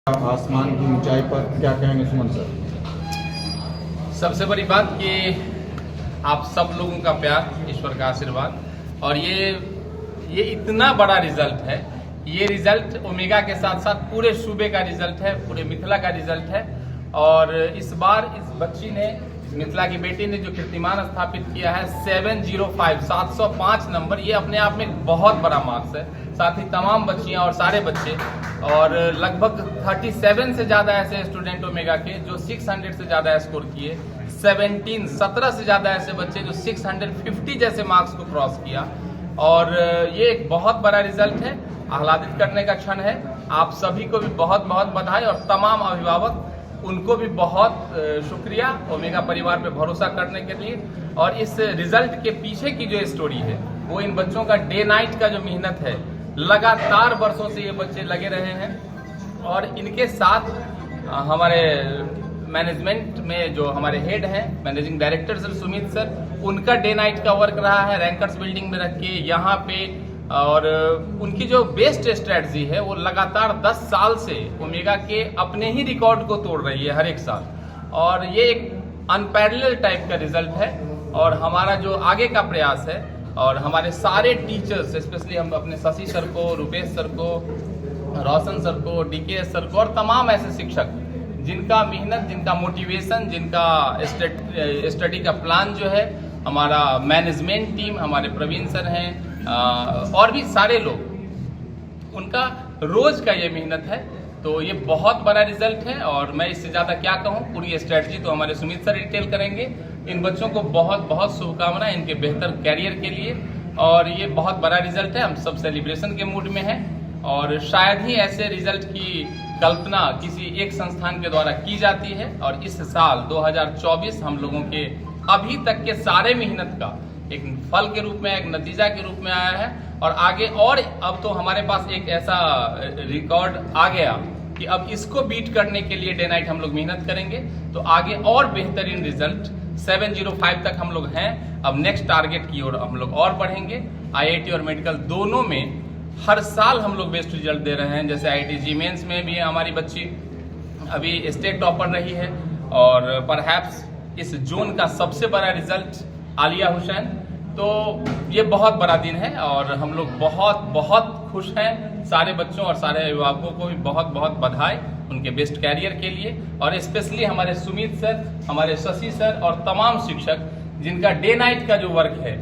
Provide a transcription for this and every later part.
आसमान की ऊंचाई पर क्या कहेंगे सुमन सर? सबसे बड़ी बात कि आप सब लोगों का प्यार, ईश्वर का आशीर्वाद और ये इतना बड़ा रिजल्ट है। ये रिजल्ट ओमेगा के साथ साथ पूरे सूबे का रिजल्ट है, पूरे मिथिला का रिजल्ट है। और इस बार इस बच्ची ने, मिथिला की बेटी ने जो कीर्तिमान स्थापित किया है 705 नंबर, ये अपने आप में एक बहुत बड़ा मार्क्स है। साथ ही तमाम बच्चियां और सारे बच्चे और लगभग 37 से ज्यादा ऐसे स्टूडेंट ओमेगा के जो 600 से ज्यादा स्कोर किए, 17 से ज्यादा ऐसे बच्चे जो 650 जैसे मार्क्स को क्रॉस किया। और ये एक बहुत बड़ा रिजल्ट है, आह्लादित करने का क्षण है। आप सभी को भी बहुत बहुत बधाई और तमाम अभिभावक उनको भी बहुत शुक्रिया ओमेगा परिवार पे भरोसा करने के लिए। और इस रिजल्ट के पीछे की जो स्टोरी है वो इन बच्चों का डे नाइट का जो मेहनत है, लगातार वर्षों से ये बच्चे लगे रहे हैं। और इनके साथ हमारे मैनेजमेंट में जो हमारे हेड हैं, managing director sir Sumit sir, उनका डे नाइट का वर्क रहा है रैंकर्स बिल्डिंग में रख के यहाँ पे। और उनकी जो बेस्ट स्ट्रेटजी है वो लगातार 10 साल से ओमेगा के अपने ही रिकॉर्ड को तोड़ रही है हर एक साल। और ये एक अनपैरेलल टाइप का रिजल्ट है। और हमारा जो आगे का प्रयास है और हमारे सारे टीचर्स, स्पेशली हम अपने शशि सर को, रुपेश सर को, रोशन सर को, डीके सर को और तमाम ऐसे शिक्षक जिनका मेहनत, जिनका मोटिवेशन, जिनका स्टडी का प्लान जो है, हमारा मैनेजमेंट टीम, हमारे प्रवीण सर हैं और भी सारे लोग, उनका रोज का ये मेहनत है। तो ये बहुत बड़ा रिजल्ट है। और मैं इससे ज्यादा क्या कहूँ, पूरी स्ट्रेटजी तो हमारे सुमित सर डिटेल करेंगे। इन बच्चों को बहुत बहुत शुभकामनाएं इनके बेहतर कैरियर के लिए। और ये बहुत बड़ा रिजल्ट है, हम सब सेलिब्रेशन के मूड में हैं। और शायद ही ऐसे रिजल्ट की कल्पना किसी एक संस्थान के द्वारा की जाती है। और इस साल 2024 हम लोगों के अभी तक के सारे मेहनत का एक फल के रूप में, एक नतीजा के रूप में आया है। और आगे और अब तो हमारे पास एक ऐसा रिकॉर्ड आ गया कि अब इसको बीट करने के लिए डे नाइट हम लोग मेहनत करेंगे। तो आगे और बेहतरीन रिजल्ट 705 तक हम लोग हैं। अब नेक्स्ट टारगेट की ओर हम लोग और बढ़ेंगे। IIT और मेडिकल दोनों में हर साल हम लोग बेस्ट रिजल्ट दे रहे हैं। जैसे IIT जी मेंस में भी हमारी बच्ची अभी स्टेट टॉपर रही है। और परहैप्स इस जोन का सबसे बड़ा रिजल्ट आलिया हुसैन। तो ये बहुत बड़ा दिन है और हम लोग बहुत बहुत खुश हैं। सारे बच्चों और सारे अभिभावकों को भी बहुत बहुत बधाई उनके बेस्ट कैरियर के लिए। और स्पेशली हमारे सुमित सर, हमारे शशि सर और तमाम शिक्षक जिनका डे नाइट का जो वर्क है।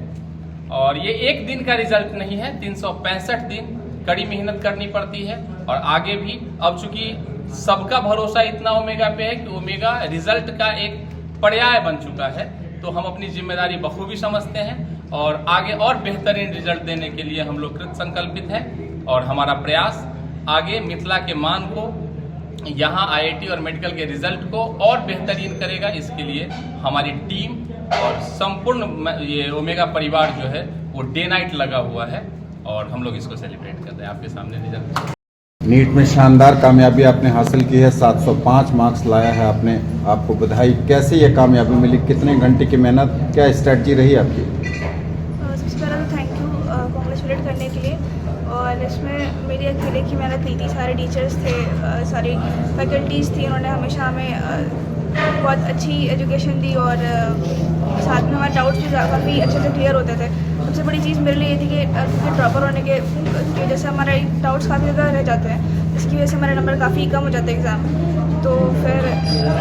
और ये एक दिन का रिजल्ट नहीं है, 365 दिन कड़ी मेहनत करनी पड़ती है। और आगे भी, अब चूंकि सबका भरोसा इतना ओमेगा पे है कि ओमेगा रिजल्ट का एक पर्याय बन चुका है, तो हम अपनी जिम्मेदारी बखूबी समझते हैं। और आगे और बेहतरीन रिजल्ट देने के लिए हम लोग कृत संकल्पित हैं। और हमारा प्रयास आगे मिथिला के मान को, यहाँ IIT और मेडिकल के रिजल्ट को और बेहतरीन करेगा। इसके लिए हमारी टीम और संपूर्ण ये ओमेगा परिवार जो है वो डे नाइट लगा हुआ है। और हम लोग इसको सेलिब्रेट करते हैं आपके सामने रिजल्ट। नीट में शानदार कामयाबी आपने हासिल की है, 705 मार्क्स लाया है आपने, आपको बधाई। कैसे ये कामयाबी मिली, कितने घंटे की मेहनत, क्या स्ट्रेटजी रही आपकी? सबसे पहले तो थैंक यू कॉन्ग्रेचुलेट करने के लिए। और इसमें मेरी अकेले की मेहनत नहीं थी, सारे टीचर्स थे, सारी फैकल्टीज़ थी, उन्होंने हमेशा हमें बहुत अच्छी एजुकेशन दी। और साथ में हमारे डाउट्स भी काफ़ी अच्छे से क्लियर होते थे। सबसे बड़ी चीज़ मेरे लिए ये थी कि ड्रॉपर होने के वजह से हमारे डाउट्स काफ़ी ज़्यादा रह जाते हैं, जिसकी वजह से हमारे नंबर काफ़ी कम हो जाते हैं एग्ज़ाम में। तो फिर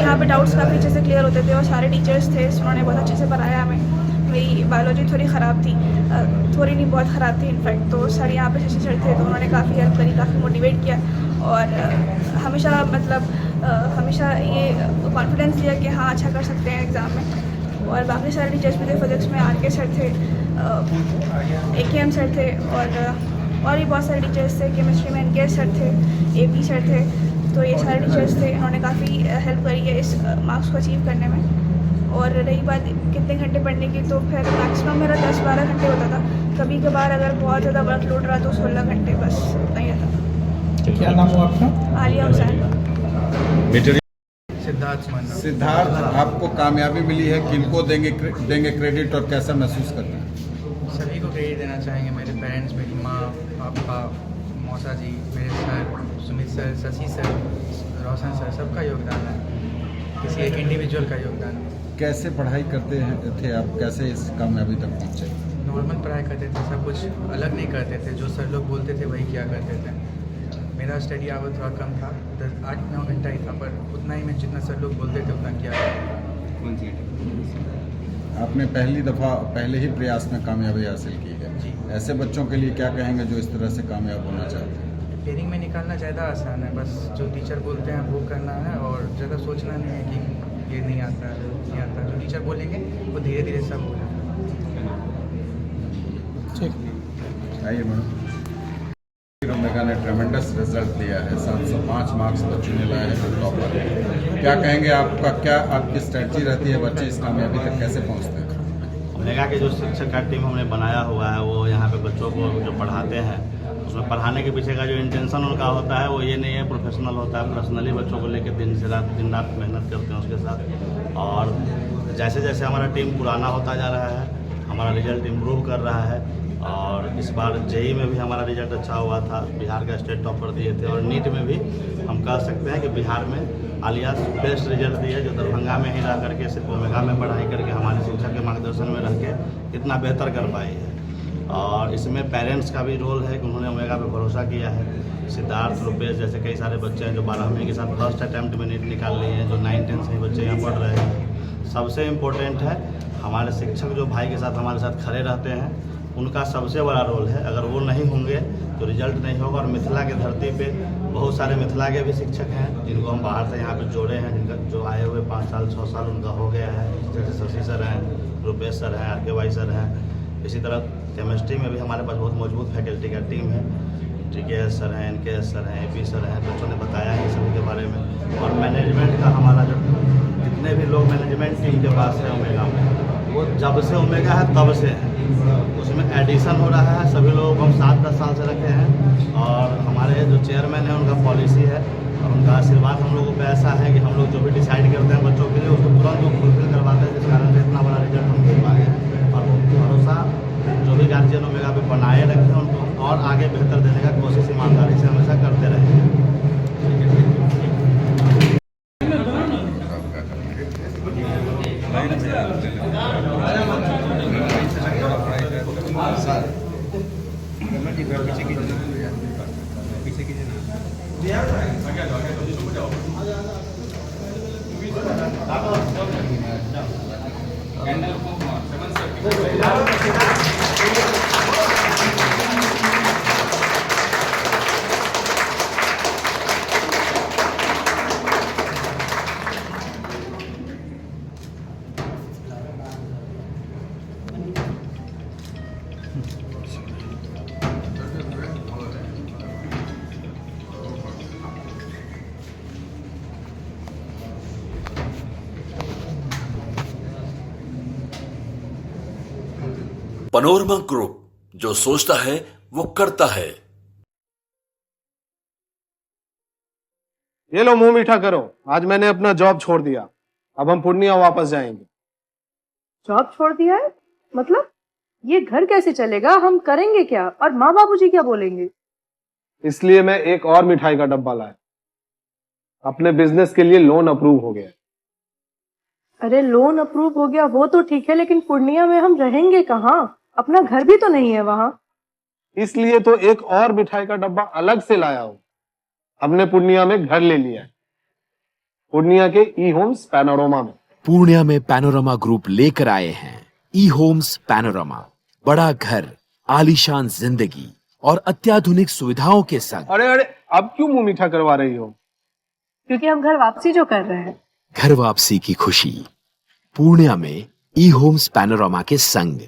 यहाँ पे डाउट्स काफ़ी अच्छे से क्लियर होते थे और सारे टीचर्स थे, उन्होंने बहुत अच्छे से पढ़ाया हमें। मेरी बायोलॉजी थोड़ी ख़राब थी, थोड़ी नहीं बहुत ख़राब थी इनफैक्ट। तो सर यहाँ पे शशि सर थे, तो उन्होंने काफ़ी हेल्प करी, काफ़ी मोटिवेट किया। और हमेशा हमेशा ये कॉन्फिडेंस दिया कि हाँ अच्छा कर सकते हैं एग्ज़ाम में। और बाकी सारे टीचर्स भी थे, फिजिक्स में RK सर थे, AKM सर थे और भी बहुत सारे टीचर्स थे। केमिस्ट्री में NK सर थे, AP सर थे। तो ये सारे टीचर्स थे, इन्होंने काफ़ी हेल्प करी है इस मार्क्स को अचीव करने में। और रही बात कितने घंटे पढ़ने की, तो फिर मैक्सिमम मेरा 10-12 घंटे होता था। कभी कभार अगर बहुत ज़्यादा वर्कलोड रहा तो 16 घंटे, बस उतना ही था। क्या नाम हुआ आपका? आलिया हुसैन। सिद्धार्थ, आपको कामयाबी मिली है, किनको देंगे क्रेडिट और कैसा महसूस करते हैं? सभी को क्रेडिट देना चाहेंगे, मेरे पेरेंट्स, मेरी माँ, पापा, मौसा जी, मेरे sir Sumit sir, Shashi sir, Roshan sir, सबका योगदान है, किसी एक इंडिविजुअल का योगदान है। कैसे पढ़ाई करते हैं थे आप, कैसे इस कामयाबी तक पहुँचे? नॉर्मल पढ़ाई करते थे, सब कुछ अलग नहीं करते थे, जो सर लोग बोलते थे वही किया करते थे। मेरा स्टडी आवर थोड़ा कम था, 8-9 घंटा ही था, पर उतना ही मैं जितना सर लोग बोलते थे उतना किया। आपने पहली दफ़ा पहले ही प्रयास में कामयाबी हासिल की है। जी। ऐसे बच्चों के लिए क्या कहेंगे जो इस तरह से कामयाब होना चाहते हैं? पेयरिंग में निकालना ज़्यादा आसान है, बस जो टीचर बोलते हैं वो करना है और ज़्यादा सोचना नहीं है कि ये नहीं आता है, नहीं आता। जो टीचर बोलेंगे वो धीरे धीरे सब हो जाएगा। ठीक। आइए मैडम। ओमेगा ने ट्रेमेंडस रिजल्ट दिया है, 705 मार्क्स बच्चों ने लाए हैं टॉपर। क्या कहेंगे, आपका क्या आपकी स्ट्रेटजी रहती है, बच्चे इस कामयाबी तक कैसे पहुंचते हैं? ओमेगा के जो शिक्षक का टीम हमने बनाया हुआ है, वो यहाँ पे बच्चों को जो पढ़ाते हैं, उसमें पढ़ाने के पीछे का जो इंटेंशन उनका होता है वो ये नहीं है प्रोफेशनल होता है, पर्सनली बच्चों को लेकर दिन रात मेहनत करते हैं उसके साथ। और जैसे जैसे हमारा टीम पुराना होता जा रहा है, हमारा रिजल्ट इम्प्रूव कर रहा है। और इस बार जेई में भी हमारा रिजल्ट अच्छा हुआ था, बिहार का स्टेट टॉपर दिए थे। और नीट में भी हम कह सकते हैं कि बिहार में आलिया बेस्ट रिजल्ट दिए, जो दरभंगा में ही रह करके सिर्फ ओमेगा में पढ़ाई करके हमारे शिक्षक के मार्गदर्शन में रह के इतना बेहतर कर पाई है। और इसमें पेरेंट्स का भी रोल है कि उन्होंने ओमेगा पे भरोसा किया है। सिद्धार्थ, रुपेश जैसे कई सारे बच्चे हैं जो 12वीं के साथ फर्स्ट अटैम्प्ट में नीट निकाल लिए हैं, जो 9-10 से ही बच्चे यहाँ पढ़ रहे हैं। सबसे इम्पोर्टेंट है हमारे शिक्षक जो भाई के साथ हमारे साथ खड़े रहते हैं, उनका सबसे बड़ा रोल है। अगर वो नहीं होंगे तो रिजल्ट नहीं होगा। और मिथिला की धरती पे बहुत सारे मिथिला के भी शिक्षक हैं जिनको हम बाहर से यहाँ पे जोड़े हैं, जिनका जो आए हुए 5 साल 6 साल उनका हो गया है। जैसे शशि सर हैं, रुपेश सर हैं, RK सर हैं। इसी तरह केमिस्ट्री में भी हमारे पास बहुत मजबूत फैकल्टी का टीम है। TKS सर हैं, NKS सर हैं, AP सर हैं, बच्चों ने बताया है सभी के बारे में। और मैनेजमेंट का हमारा जो जितने भी लोग मैनेजमेंट टीम के पास है ओमेगा में, वो जब से ओमेगा है तब से है, उसमें एडिशन हो रहा है। सभी लोगों को हम 7-10 साल से रखे हैं। और हमारे जो चेयरमैन हैं उनका पॉलिसी है और उनका आशीर्वाद हम लोगों को ऐसा है कि हम लोग जो भी डिसाइड करते हैं बच्चों के लिए उसको तुरंत वो फुलफिल करवाते हैं, जिस कारण से इतना बड़ा रिजल्ट हम दे पाए हैं। और वो भरोसा जो भी गार्जियन ओमेगा पे बनाए रखें, उनको और आगे बेहतर देने का कोशिश ईमानदारी से हमेशा करते रहें। पनोरमा ग्रुप, जो सोचता है वो करता है। ये लो मुंह मीठा करो, आज मैंने अपना जॉब छोड़ दिया, अब हम पूर्णिया वापस जाएंगे। जॉब छोड़ दिया है? मतलब ये घर कैसे चलेगा, हम करेंगे क्या और माँ बाबूजी क्या बोलेंगे? इसलिए मैं एक और मिठाई का डब्बा लाया, अपने बिजनेस के लिए लोन अप्रूव हो गया। अरे लोन अप्रूव हो गया वो तो ठीक है, लेकिन पूर्णिया में हम रहेंगे कहाँ? अपना घर भी तो नहीं है वहाँ। इसलिए तो एक और मिठाई का डब्बा अलग से लाया हूँ। हमने पूर्णिया में घर ले लिया है, पूर्णिया के ई-होम्स पैनोरमा में। पूर्णिया में पैनोरमा ग्रुप लेकर आए हैं ई-होम्स पैनोरमा। बड़ा घर, आलीशान जिंदगी और अत्याधुनिक सुविधाओं के संग। अरे अब क्यों मुंह मीठा करवा रही हो? क्योंकि हम घर वापसी जो कर रहे हैं। घर वापसी की खुशी पूर्णिया में ई-होम्स पैनोरमा के संग।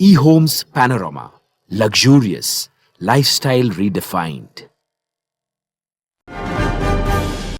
ई-होम्स पैनोरमा, लग्जूरियस लाइफस्टाइल रीडिफाइंड।